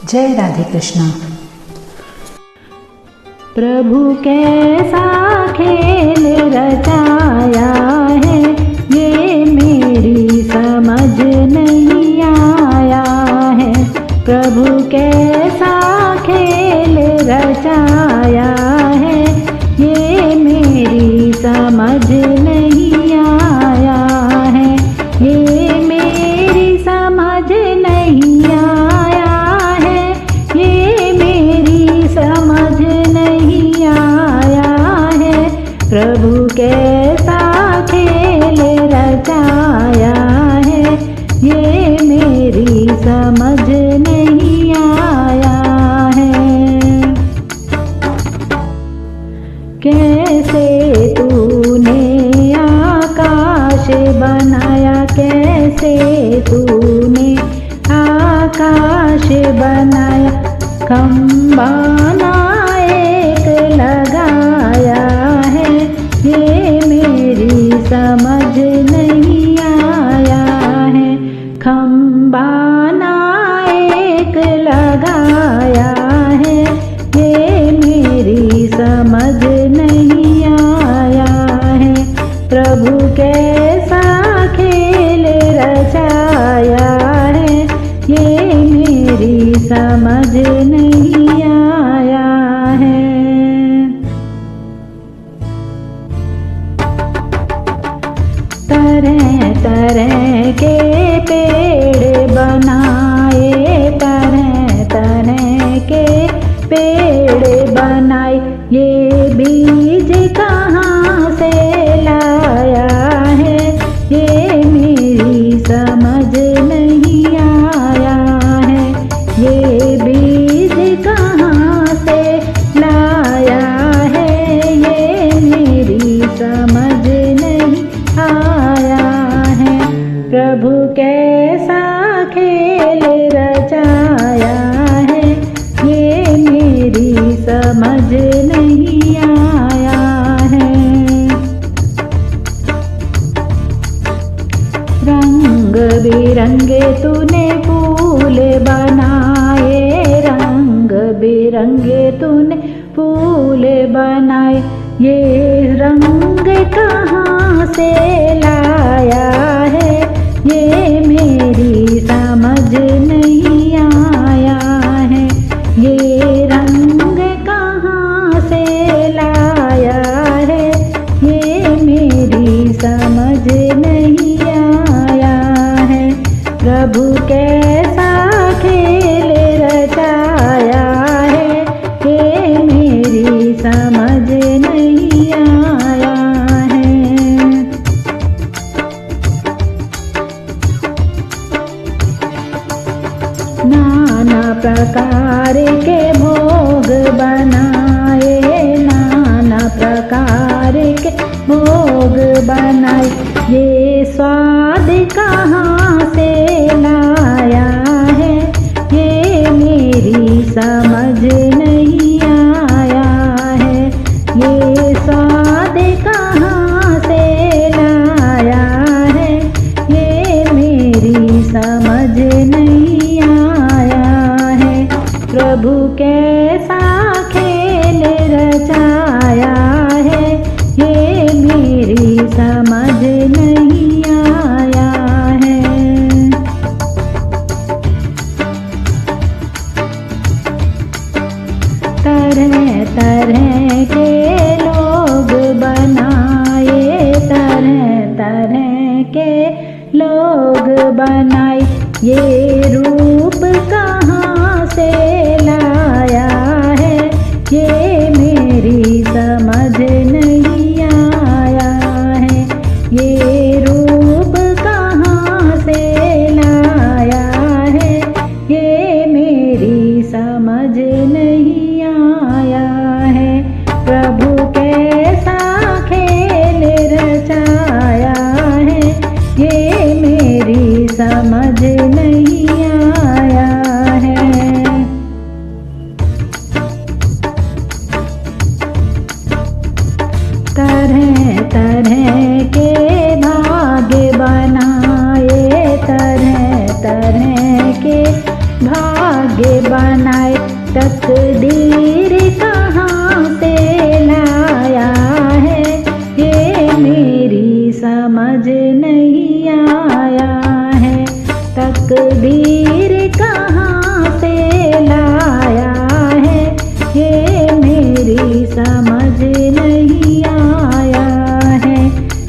जय राधे कृष्णा। प्रभु कैसा खेल रचाया है, ये मेरी समझ नहीं आया है। प्रभु कैसा खेल रचाया है, ये मेरी समझ नहीं आया है। ये मेरी समझ नहीं आया है, ये मेरी समझ नहीं आया है। प्रभु कैसा खेल रचाया है, ये मेरी समझ नहीं आया है। कैसे तूने आकाश बनाया, कैसे तूने आकाश बनाया। खंबा ना एक लगाया है, ये मेरी समझ नहीं आया है। खंबा ना एक लगाया है, ये मेरी समझ नहीं आया है। प्रभु कैसा खेल रचाया है, ये मेरी समझ नहीं आया है। तरह तरह के पेड़ बनाए, तरह तरह के पेड़ बनाए। ये बीज कहाँ से लाया है, ये मेरी समझ नहीं आया है। ये बीज कहाँ से लाया है, ये मेरी समझ नहीं आया है। प्रभु कैसा खेल रचाया है, ये मेरी समझ नहीं आया है। रंग बिरंगे तूने फूल बनाए, रंग बिरंगे तूने फूल बनाए। ये रंग कहाँ से लाया है, ये मेरी समझ नहीं आया है। ये रंग कहाँ से लाया है, ये मेरी समझ नहीं आया है। प्रभु कैसा खेल रचाया है, ये मेरी समझ नहीं आया है। नाना प्रकार के भोग बनाए, नाना प्रकार के भोग बनाए। ये स्वाद कहाँ से लाया है, ये मेरी समझ नहीं आया है। ये स्वाद कहाँ से लाया है, ये मेरी समझ नहीं आया है। प्रभु कैसा खेल रचाया है, ये मेरी समझ नहीं आया है। तरह तरह के लोग बनाए, तरह तरह के लोग बनाए। ये रूप कहाँ से लाया है, ये मेरी समझ नहीं आया है। ये रूप कहाँ से लाया है, ये मेरी समझ नहीं आया है। प्रभु कैसा खेल रचाया है, ये मेरी समझ नहीं आया है। तरह तरह के भाग्य बनाए, तरह तरह के भाग्य ये बनाए तकदीर कहाँ से लाया है, ये मेरी समझ नहीं आया है। तकदीर कहाँ से लाया है, ये मेरी समझ नहीं आया है।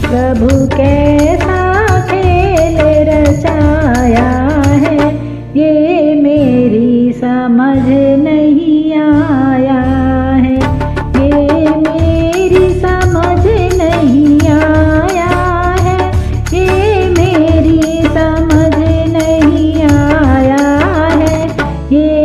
प्रभु कैसा खेल रचाया है, ये मेरी समझ नहीं आया है। ये मेरी समझ नहीं आया है, ये मेरी समझ नहीं आया है। ये